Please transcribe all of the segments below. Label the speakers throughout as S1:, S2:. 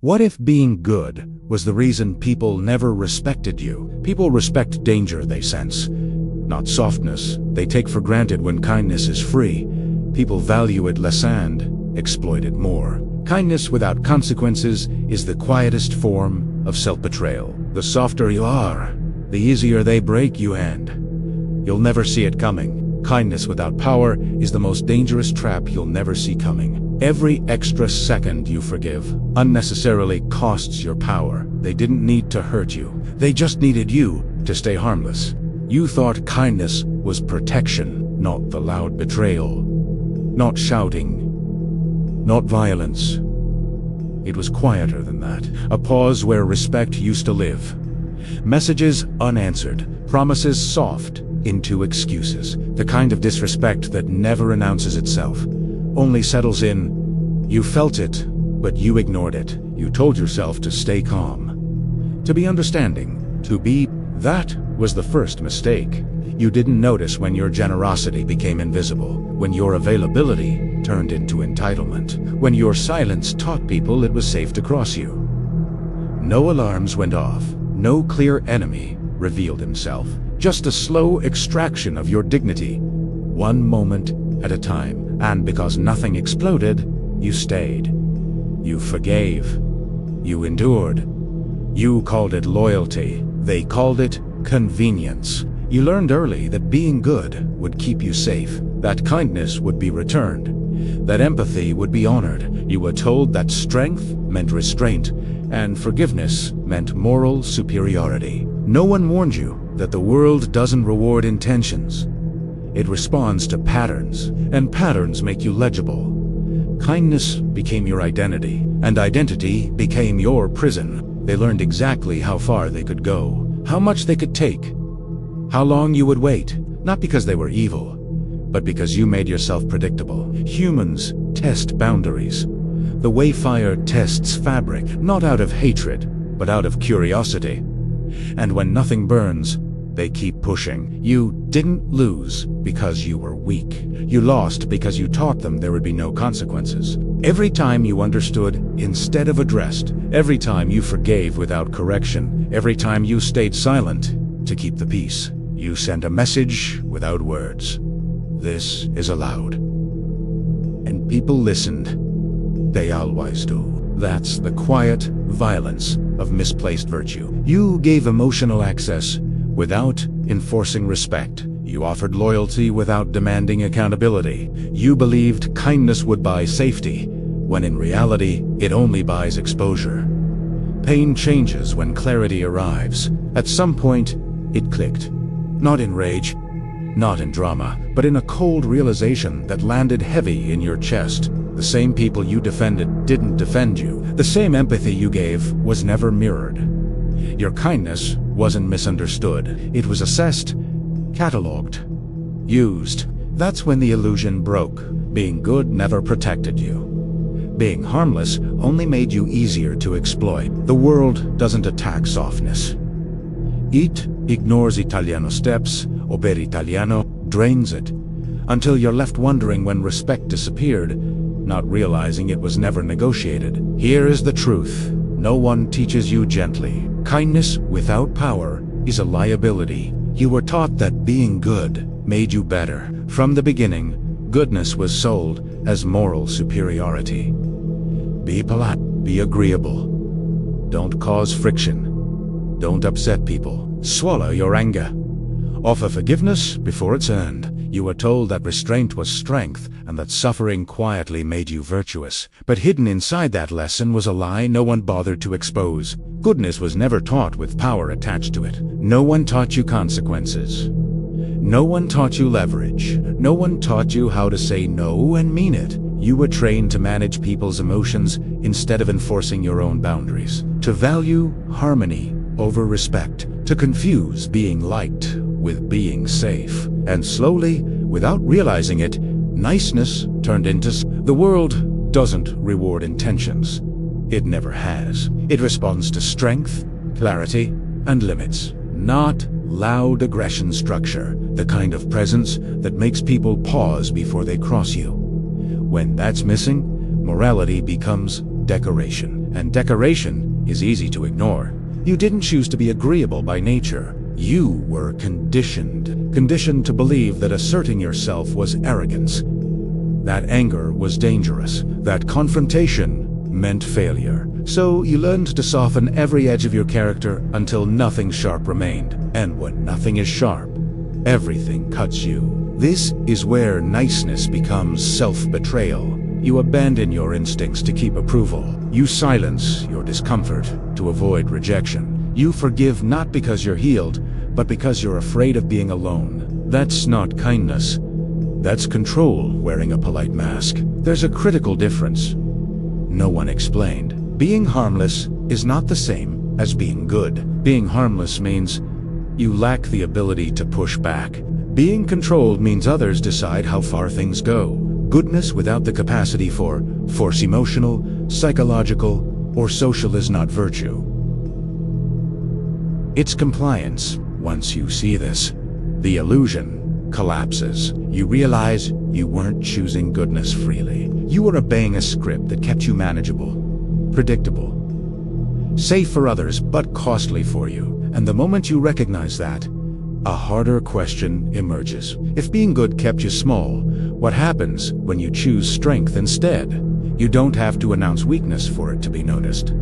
S1: What if being good was the reason people never respected you? People respect danger they sense, not softness. They take for granted when kindness is free. People value it less and exploit it more. Kindness without consequences is the quietest form of self-betrayal. The softer you are, the easier they break you, and you'll never see it coming. Kindness without power is the most dangerous trap you'll never see coming. Every extra second you forgive unnecessarily costs your power. They didn't need to hurt you. They just needed you to stay harmless. You thought kindness was protection, not the loud betrayal. Not shouting, not violence. It was quieter than that. A pause where respect used to live. Messages unanswered, promises soft into excuses. The kind of disrespect that never announces itself, only settles in. You felt it, but you ignored it. You told yourself to stay calm, to be understanding, to be. That was the first mistake. You didn't notice when your generosity became invisible, when your availability turned into entitlement, when your silence taught people it was safe to cross you. No alarms went off, no clear enemy revealed himself, just a slow extraction of your dignity, one moment at a time. And because nothing exploded, you stayed. You forgave. You endured. You called it loyalty. They called it convenience. You learned early that being good would keep you safe, that kindness would be returned, that empathy would be honored. You were told that strength meant restraint, and forgiveness meant moral superiority. No one warned you that the world doesn't reward intentions. It responds to patterns, and patterns make you legible. Kindness became your identity, and identity became your prison. They learned exactly how far they could go, how much they could take, how long you would wait, not because they were evil, but because you made yourself predictable. Humans test boundaries, the way fire tests fabric, not out of hatred, but out of curiosity. And when nothing burns, they keep pushing. You didn't lose because you were weak. You lost because you taught them there would be no consequences. Every time you understood instead of addressed, every time you forgave without correction, every time you stayed silent to keep the peace, you sent a message without words. This is allowed. And people listened. They always do. That's the quiet violence of misplaced virtue. You gave emotional access without enforcing respect. You offered loyalty without demanding accountability. You believed kindness would buy safety, when in reality, it only buys exposure. Pain changes when clarity arrives. At some point, it clicked. Not in rage, not in drama, but in a cold realization that landed heavy in your chest. The same people you defended didn't defend you. The same empathy you gave was never mirrored. Your kindness wasn't misunderstood. It was assessed, catalogued, used. That's when the illusion broke. Being good never protected you. Being harmless only made you easier to exploit. The world doesn't attack softness. It ignores Italiano steps, o per Italiano, drains it, until you're left wondering when respect disappeared, not realizing it was never negotiated. Here is the truth. No one teaches you gently. Kindness without power is a liability. You were taught that being good made you better. From the beginning, goodness was sold as moral superiority. Be polite, be agreeable. Don't cause friction. Don't upset people. Swallow your anger. Offer forgiveness before it's earned. You were told that restraint was strength and that suffering quietly made you virtuous. But hidden inside that lesson was a lie no one bothered to expose. Goodness was never taught with power attached to it. No one taught you consequences. No one taught you leverage. No one taught you how to say no and mean it. You were trained to manage people's emotions instead of enforcing your own boundaries. To value harmony over respect. To confuse being liked with being safe. And slowly, without realizing it, niceness turned into... The world doesn't reward intentions. It never has. It responds to strength, clarity, and limits. Not loud aggression structure, the kind of presence that makes people pause before they cross you. When that's missing, morality becomes decoration. And decoration is easy to ignore. You didn't choose to be agreeable by nature. You were conditioned to believe that asserting yourself was arrogance. That anger was dangerous. That confrontation meant failure. So you learned to soften every edge of your character until nothing sharp remained. And when nothing is sharp, everything cuts you. This is where niceness becomes self-betrayal. You abandon your instincts to keep approval. You silence your discomfort to avoid rejection. You forgive not because you're healed, but because you're afraid of being alone. That's not kindness. That's control wearing a polite mask. There's a critical difference no one explained. Being harmless is not the same as being good. Being harmless means you lack the ability to push back. Being controlled means others decide how far things go. Goodness without the capacity for force emotional, psychological, or social is not virtue. It's compliance. Once you see this, the illusion collapses. You realize you weren't choosing goodness freely. You were obeying a script that kept you manageable, predictable, safe for others, but costly for you. And the moment you recognize that, a harder question emerges. If being good kept you small, what happens when you choose strength instead? You don't have to announce weakness for it to be noticed.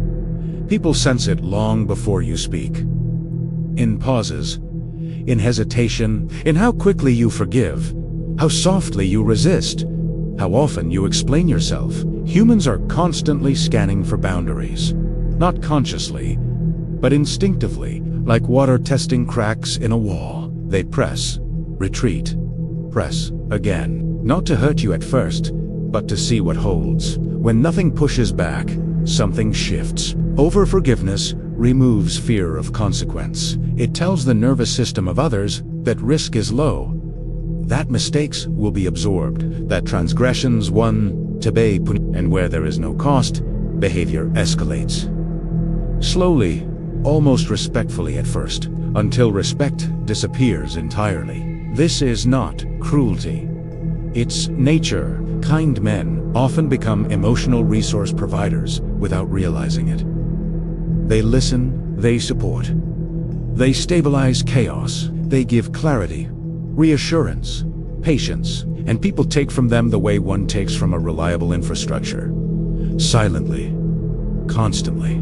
S1: People sense it long before you speak. In pauses, in hesitation, in how quickly you forgive, how softly you resist, how often you explain yourself. Humans are constantly scanning for boundaries. Not consciously, but instinctively, like water testing cracks in a wall. They press, retreat, press again. Not to hurt you at first, but to see what holds. When nothing pushes back, something shifts. Over-forgiveness removes fear of consequence. It tells the nervous system of others that risk is low, that mistakes will be absorbed, that transgressions won to be punished, and where there is no cost, behavior escalates. Slowly, almost respectfully at first, until respect disappears entirely. This is not cruelty. It's nature. Kind men often become emotional resource providers without realizing it. They listen, they support. They stabilize chaos. They give clarity, reassurance, patience, and people take from them the way one takes from a reliable infrastructure. Silently, constantly.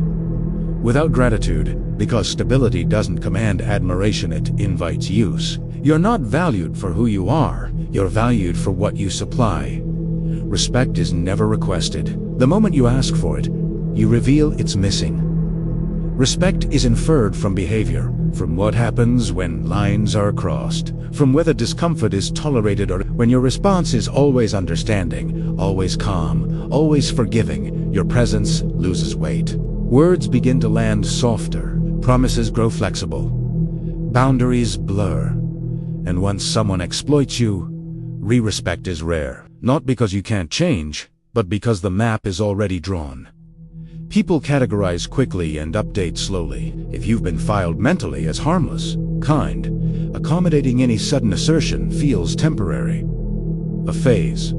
S1: Without gratitude, because stability doesn't command admiration, it invites use. You're not valued for who you are, you're valued for what you supply. Respect is never requested. The moment you ask for it, you reveal it's missing. Respect is inferred from behavior, from what happens when lines are crossed, from whether discomfort is tolerated or when your response is always understanding, always calm, always forgiving, your presence loses weight. Words begin to land softer, promises grow flexible, boundaries blur, and once someone exploits you, re-respect is rare, not because you can't change, but because the map is already drawn. People categorize quickly and update slowly. If you've been filed mentally as harmless, kind, accommodating any sudden assertion feels temporary. A phase.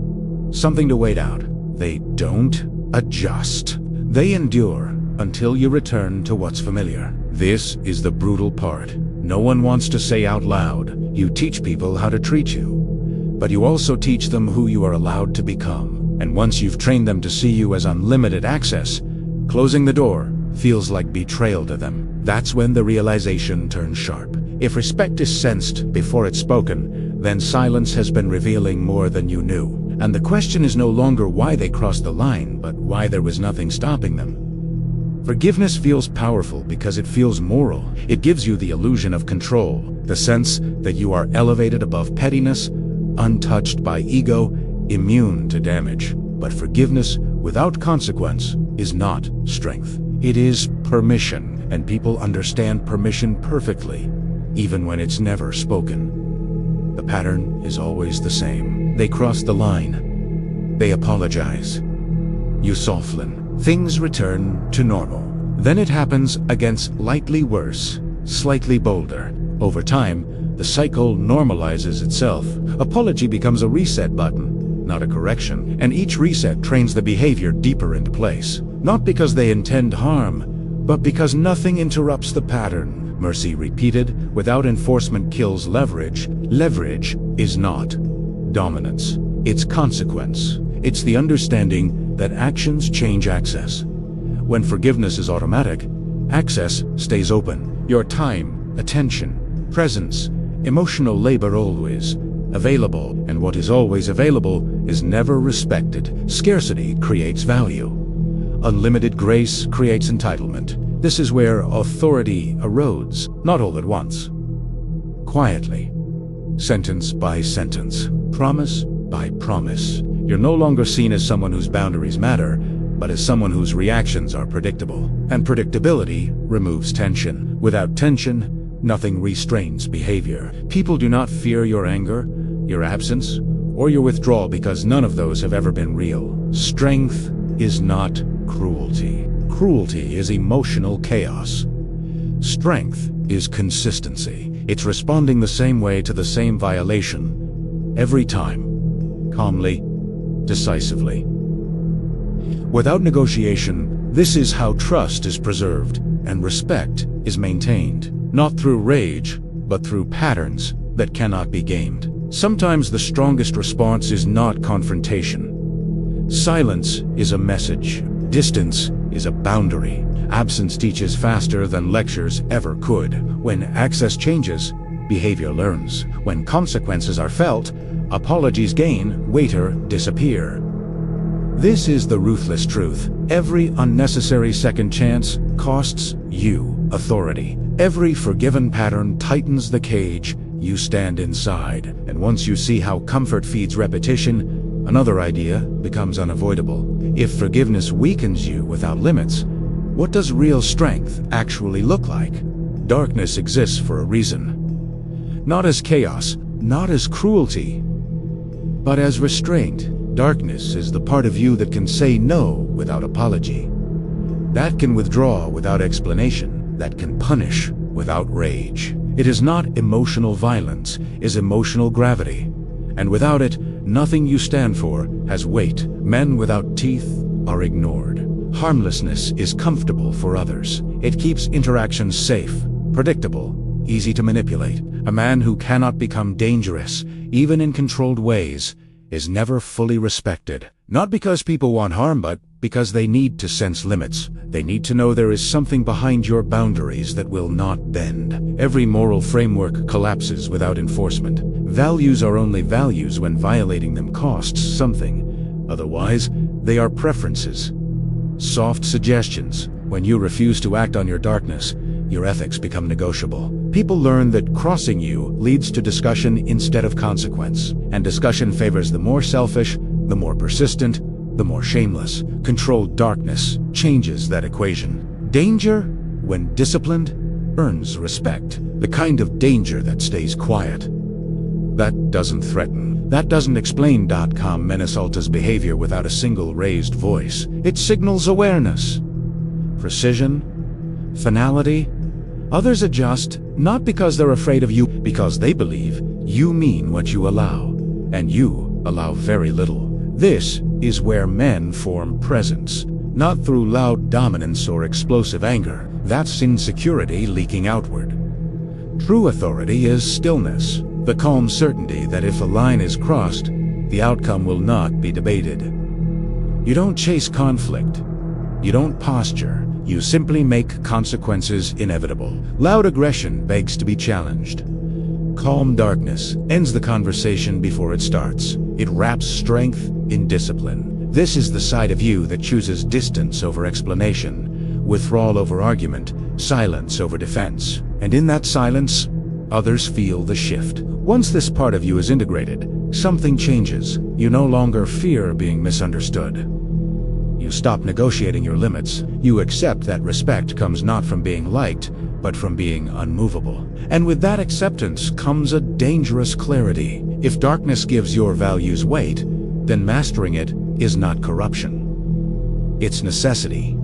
S1: Something to wait out. They don't adjust. They endure until you return to what's familiar. This is the brutal part. No one wants to say out loud. You teach people how to treat you, but you also teach them who you are allowed to become. And once you've trained them to see you as unlimited access, closing the door feels like betrayal to them. That's when the realization turns sharp. If respect is sensed before it's spoken, then silence has been revealing more than you knew. And the question is no longer why they crossed the line, but why there was nothing stopping them. Forgiveness feels powerful because it feels moral. It gives you the illusion of control, the sense that you are elevated above pettiness, untouched by ego, immune to damage. But forgiveness without consequence is not strength. It is permission, and people understand permission perfectly, even when it's never spoken. The pattern is always the same. They cross the line. They apologize. You soften. Things return to normal. Then it happens again, slightly worse, slightly bolder. Over time, the cycle normalizes itself. Apology becomes a reset button, not a correction, and each reset trains the behavior deeper into place. not because they intend harm, but because nothing interrupts the pattern. Mercy repeated without enforcement kills leverage. Leverage is not dominance. It's consequence. It's the understanding that actions change access. When forgiveness is automatic, access stays open. Your time, attention, presence, emotional labor always available, and what is always available is never respected. Scarcity creates value. Unlimited grace creates entitlement. This is where authority erodes, not all at once. Quietly, sentence by sentence, promise by promise. You're no longer seen as someone whose boundaries matter, but as someone whose reactions are predictable. And predictability removes tension. Without tension, nothing restrains behavior. People do not fear your anger, your absence, or your withdrawal because none of those have ever been real. Strength is not cruelty. Cruelty is emotional chaos. Strength is consistency. It's responding the same way to the same violation every time, calmly, decisively. Without negotiation, this is how trust is preserved and respect is maintained, not through rage, but through patterns that cannot be gamed. Sometimes the strongest response is not confrontation. Silence is a message. Distance is a boundary. Absence teaches faster than lectures ever could. When access changes, behavior learns. When consequences are felt, apologies gain, waiter disappear. This is the ruthless truth. Every unnecessary second chance costs you authority. Every forgiven pattern tightens the cage you stand inside. And once you see how comfort feeds repetition, another idea becomes unavoidable. If forgiveness weakens you without limits, what does real strength actually look like? Darkness exists for a reason. Not as chaos, not as cruelty, but as restraint. Darkness is the part of you that can say no without apology, that can withdraw without explanation, that can punish without rage. It is not emotional violence, it is emotional gravity. And without it, nothing you stand for has weight. Men without teeth are ignored. Harmlessness is comfortable for others. It keeps interactions safe, predictable, easy to manipulate. A man who cannot become dangerous, even in controlled ways, is never fully respected. Not because people want harm, but because they need to sense limits. They need to know there is something behind your boundaries that will not bend. Every moral framework collapses without enforcement. Values are only values when violating them costs something. Otherwise, they are preferences. Soft suggestions. When you refuse to act on your darkness, your ethics become negotiable. People learn that crossing you leads to discussion instead of consequence. And discussion favors the more selfish, the more persistent, the more shameless. Controlled darkness changes that equation. Danger, when disciplined, earns respect. The kind of danger that stays quiet. That doesn't threaten. That doesn't explain. Menasalta's behavior without a single raised voice. It signals awareness, precision, finality. Others adjust, not because they're afraid of you, because they believe you mean what you allow, and you allow very little. This is where men form presence, not through loud dominance or explosive anger. That's insecurity leaking outward. True authority is stillness, the calm certainty that if a line is crossed, the outcome will not be debated. You don't chase conflict. You don't posture. You simply make consequences inevitable. Loud aggression begs to be challenged. Calm darkness ends the conversation before it starts. It wraps strength in discipline. This is the side of you that chooses distance over explanation, withdrawal over argument, silence over defense. And in that silence, others feel the shift. Once this part of you is integrated, something changes. You no longer fear being misunderstood. You stop negotiating your limits. You accept that respect comes not from being liked, but from being unmovable. And with that acceptance comes a dangerous clarity. If darkness gives your values weight, then mastering it is not corruption. It's necessity.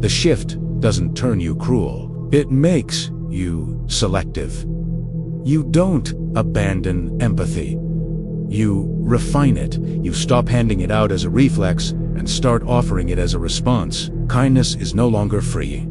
S1: The shift doesn't turn you cruel. It makes you selective. You don't abandon empathy. You refine it. You stop handing it out as a reflex and start offering it as a response, kindness is no longer free.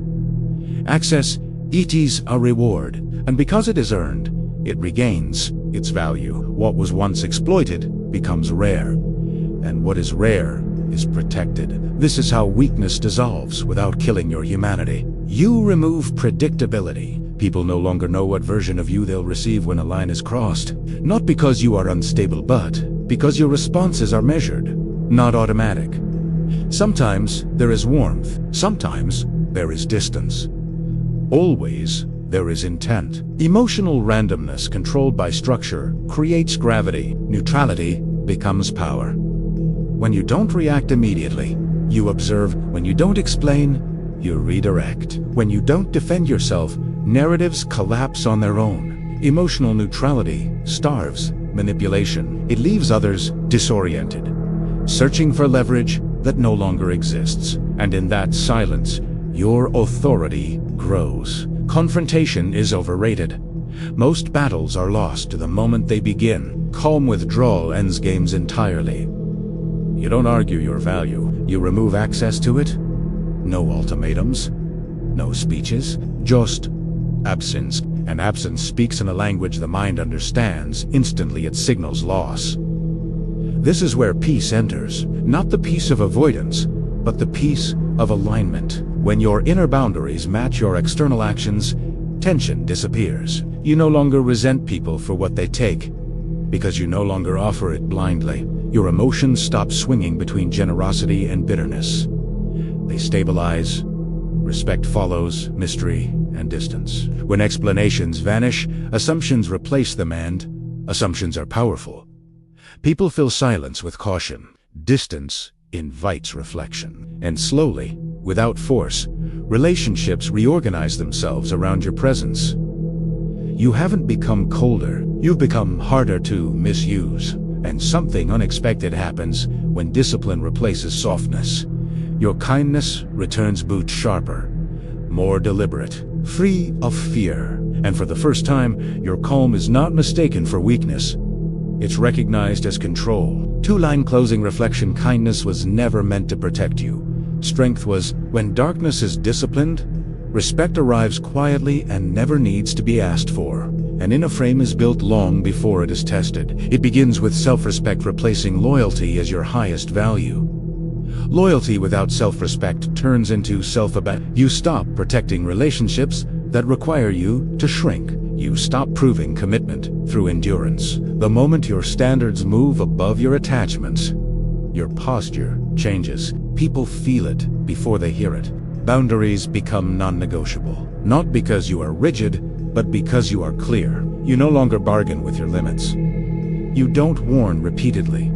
S1: Access is a reward, and because it is earned, it regains its value. What was once exploited becomes rare, and what is rare is protected. This is how weakness dissolves without killing your humanity. You remove predictability. People no longer know what version of you they'll receive when a line is crossed. Not because you are unstable, but because your responses are measured, not automatic. Sometimes there is warmth, sometimes there is distance. Always there is intent. Emotional randomness controlled by structure creates gravity. Neutrality becomes power. When you don't react immediately, you observe. When you don't explain, you redirect. When you don't defend yourself, narratives collapse on their own. Emotional neutrality starves manipulation. It leaves others disoriented, searching for leverage that no longer exists. And in that silence, your authority grows. Confrontation is overrated. Most battles are lost the moment they begin. Calm withdrawal ends games entirely. You don't argue your value, you remove access to it. No ultimatums, no speeches, just absence. And absence speaks in a language the mind understands. Instantly it signals loss. This is where peace enters, not the peace of avoidance, but the peace of alignment. When your inner boundaries match your external actions, tension disappears. You no longer resent people for what they take, because you no longer offer it blindly. Your emotions stop swinging between generosity and bitterness. They stabilize. Respect follows mystery and distance. When explanations vanish, assumptions replace them, and assumptions are powerful. People fill silence with caution. Distance invites reflection. And slowly, without force, relationships reorganize themselves around your presence. You haven't become colder, you've become harder to misuse. And something unexpected happens when discipline replaces softness. Your kindness returns boots sharper, more deliberate, free of fear. And for the first time, your calm is not mistaken for weakness. It's recognized as control. Two-line closing reflection: kindness was never meant to protect you. Strength was when darkness is disciplined. Respect arrives quietly and never needs to be asked for. An inner frame is built long before it is tested. It begins with self-respect replacing loyalty as your highest value. Loyalty without self-respect turns into self-abandonment. You stop protecting relationships that require you to shrink. You stop proving commitment through endurance. The moment your standards move above your attachments, your posture changes. People feel it before they hear it. Boundaries become non-negotiable. Not because you are rigid, but because you are clear. You no longer bargain with your limits. You don't warn repeatedly.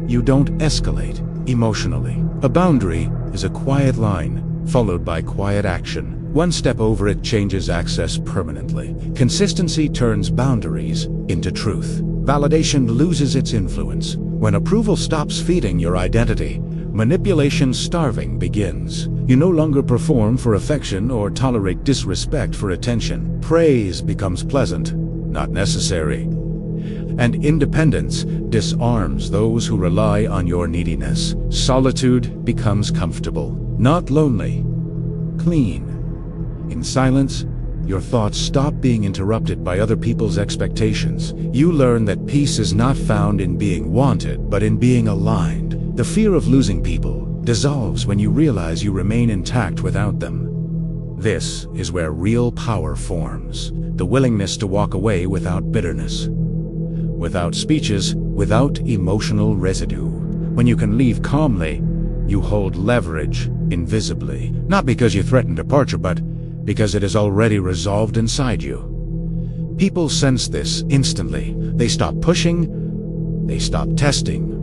S1: You don't escalate emotionally. A boundary is a quiet line, followed by quiet action. One step over it changes access permanently. Consistency turns boundaries into truth. Validation loses its influence. When approval stops feeding your identity, manipulation starving begins. You no longer perform for affection or tolerate disrespect for attention. Praise becomes pleasant, not necessary. And independence disarms those who rely on your neediness. Solitude becomes comfortable, not lonely, clean. In silence, your thoughts stop being interrupted by other people's expectations. You learn that peace is not found in being wanted, but in being aligned. The fear of losing people dissolves when you realize you remain intact without them. This is where real power forms. The willingness to walk away without bitterness, without speeches, without emotional residue. When you can leave calmly, you hold leverage invisibly. Not because you threaten departure, but because it is already resolved inside you. People sense this instantly. They stop pushing, they stop testing.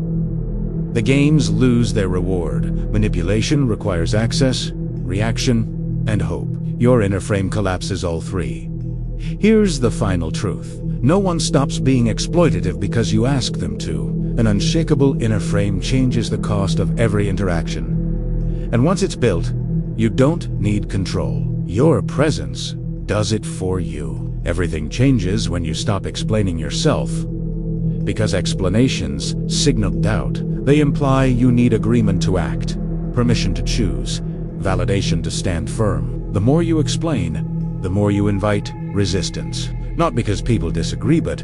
S1: The games lose their reward. Manipulation requires access, reaction, and hope. Your inner frame collapses all three. Here's the final truth. No one stops being exploitative because you ask them to. An unshakable inner frame changes the cost of every interaction. And once it's built, you don't need control. Your presence does it for you. Everything changes when you stop explaining yourself. Because explanations signal doubt. They imply you need agreement to act, permission to choose, validation to stand firm. The more you explain, the more you invite resistance. Not because people disagree, but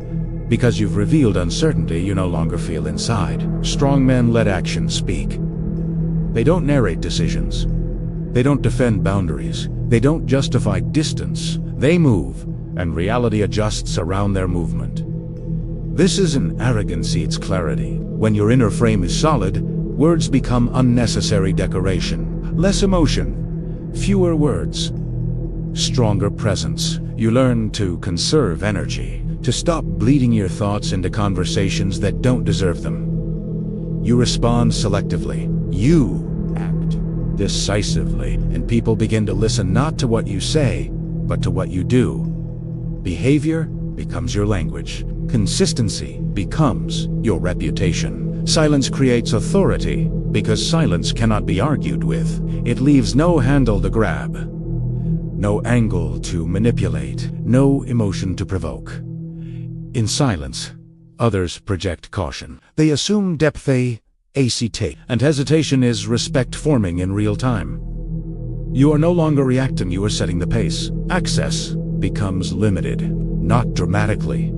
S1: because you've revealed uncertainty you no longer feel inside. Strong men let action speak. They don't narrate decisions. They don't defend boundaries. They don't justify distance. They move, and reality adjusts around their movement. This isn't arrogance, it's clarity. When your inner frame is solid, words become unnecessary decoration. Less emotion, fewer words, stronger presence. You learn to conserve energy, to stop bleeding your thoughts into conversations that don't deserve them. You respond selectively. You act decisively, and people begin to listen not to what you say, but to what you do. Behavior becomes your language. Consistency becomes your reputation. Silence creates authority because silence cannot be argued with. It leaves no handle to grab, no angle to manipulate, no emotion to provoke. In silence, others project caution. They assume depth, they acetate, and hesitation is respect forming in real time. You are no longer reacting, you are setting the pace. Access becomes limited, not dramatically.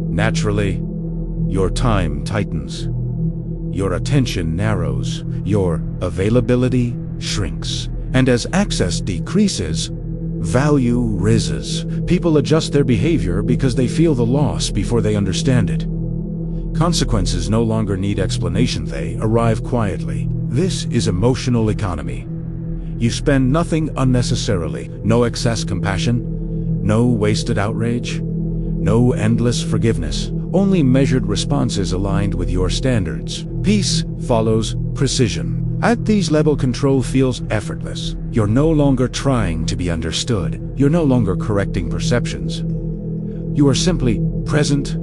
S1: Naturally, your time tightens. Your attention narrows. Your availability shrinks. And as access decreases, value rises. People adjust their behavior because they feel the loss before they understand it. Consequences no longer need explanation, they arrive quietly. This is emotional economy. You spend nothing unnecessarily, no excess compassion, no wasted outrage, no endless forgiveness, only measured responses aligned with your standards. Peace follows precision. At these levels, control feels effortless. You're no longer trying to be understood. You're no longer correcting perceptions. You are simply present,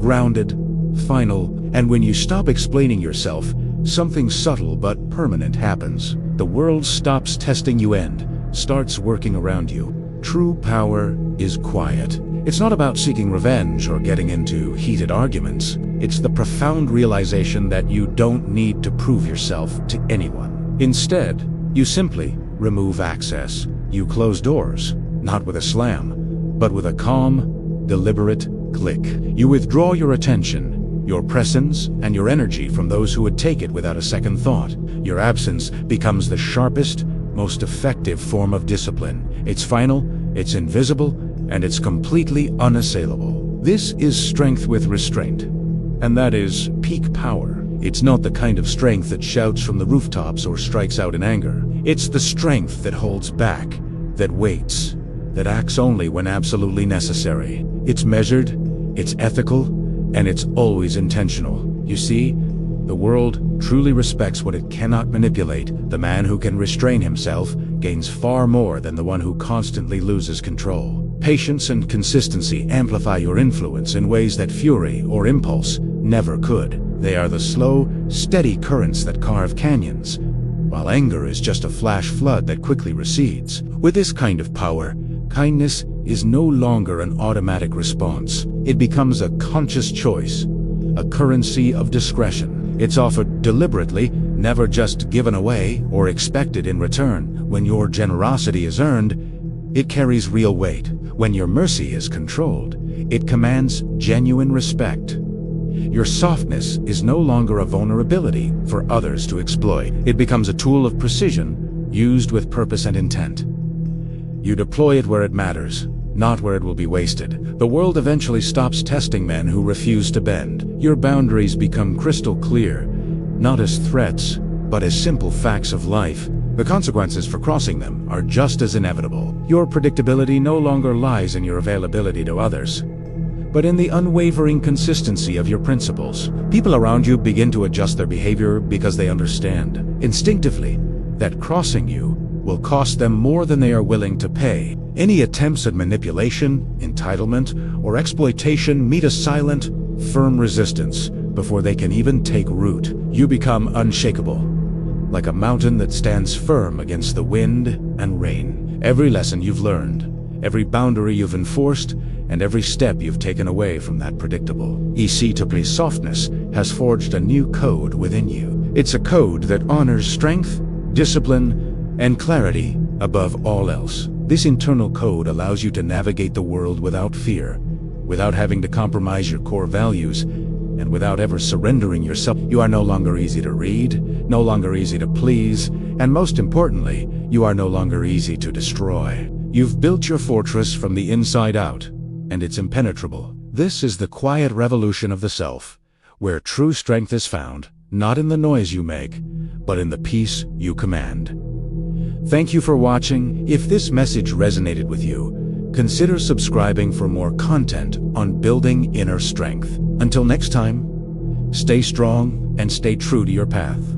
S1: grounded, final, and when you stop explaining yourself, something subtle but permanent happens. The world stops testing you and starts working around you. True power is quiet. It's not about seeking revenge or getting into heated arguments. It's the profound realization that you don't need to prove yourself to anyone. Instead, you simply remove access. You close doors, not with a slam, but with a calm, deliberate click. You withdraw your attention, your presence, and your energy from those who would take it without a second thought. Your absence becomes the sharpest, most effective form of discipline. It's final, it's invisible, and it's completely unassailable. This is strength with restraint, and that is peak power. It's not the kind of strength that shouts from the rooftops or strikes out in anger. It's the strength that holds back, that waits, that acts only when absolutely necessary. It's measured, it's ethical, and it's always intentional. You see, the world truly respects what it cannot manipulate. The man who can restrain himself gains far more than the one who constantly loses control. Patience and consistency amplify your influence in ways that fury or impulse never could. They are the slow, steady currents that carve canyons, while anger is just a flash flood that quickly recedes. With this kind of power, kindness is no longer an automatic response. It becomes a conscious choice, a currency of discretion. It's offered deliberately, never just given away or expected in return. When your generosity is earned, it carries real weight. When your mercy is controlled, it commands genuine respect. Your softness is no longer a vulnerability for others to exploit. It becomes a tool of precision, used with purpose and intent. You deploy it where it matters, not where it will be wasted. The world eventually stops testing men who refuse to bend. Your boundaries become crystal clear, not as threats, but as simple facts of life. The consequences for crossing them are just as inevitable. Your predictability no longer lies in your availability to others, but in the unwavering consistency of your principles. People around you begin to adjust their behavior because they understand, instinctively, that crossing you will cost them more than they are willing to pay. Any attempts at manipulation, entitlement, or exploitation meet a silent, firm resistance before they can even take root. You become unshakable, like a mountain that stands firm against the wind and rain. Every lesson you've learned, every boundary you've enforced, and every step you've taken away from that predictable, easy to please softness has forged a new code within you. It's a code that honors strength, discipline, and clarity above all else. This internal code allows you to navigate the world without fear, without having to compromise your core values, and without ever surrendering yourself. You are no longer easy to read, no longer easy to please, and most importantly, you are no longer easy to destroy. You've built your fortress from the inside out, and it's impenetrable. This is the quiet revolution of the self, where true strength is found, not in the noise you make, but in the peace you command. Thank you for watching. If this message resonated with you, consider subscribing for more content on building inner strength. Until next time, stay strong and stay true to your path.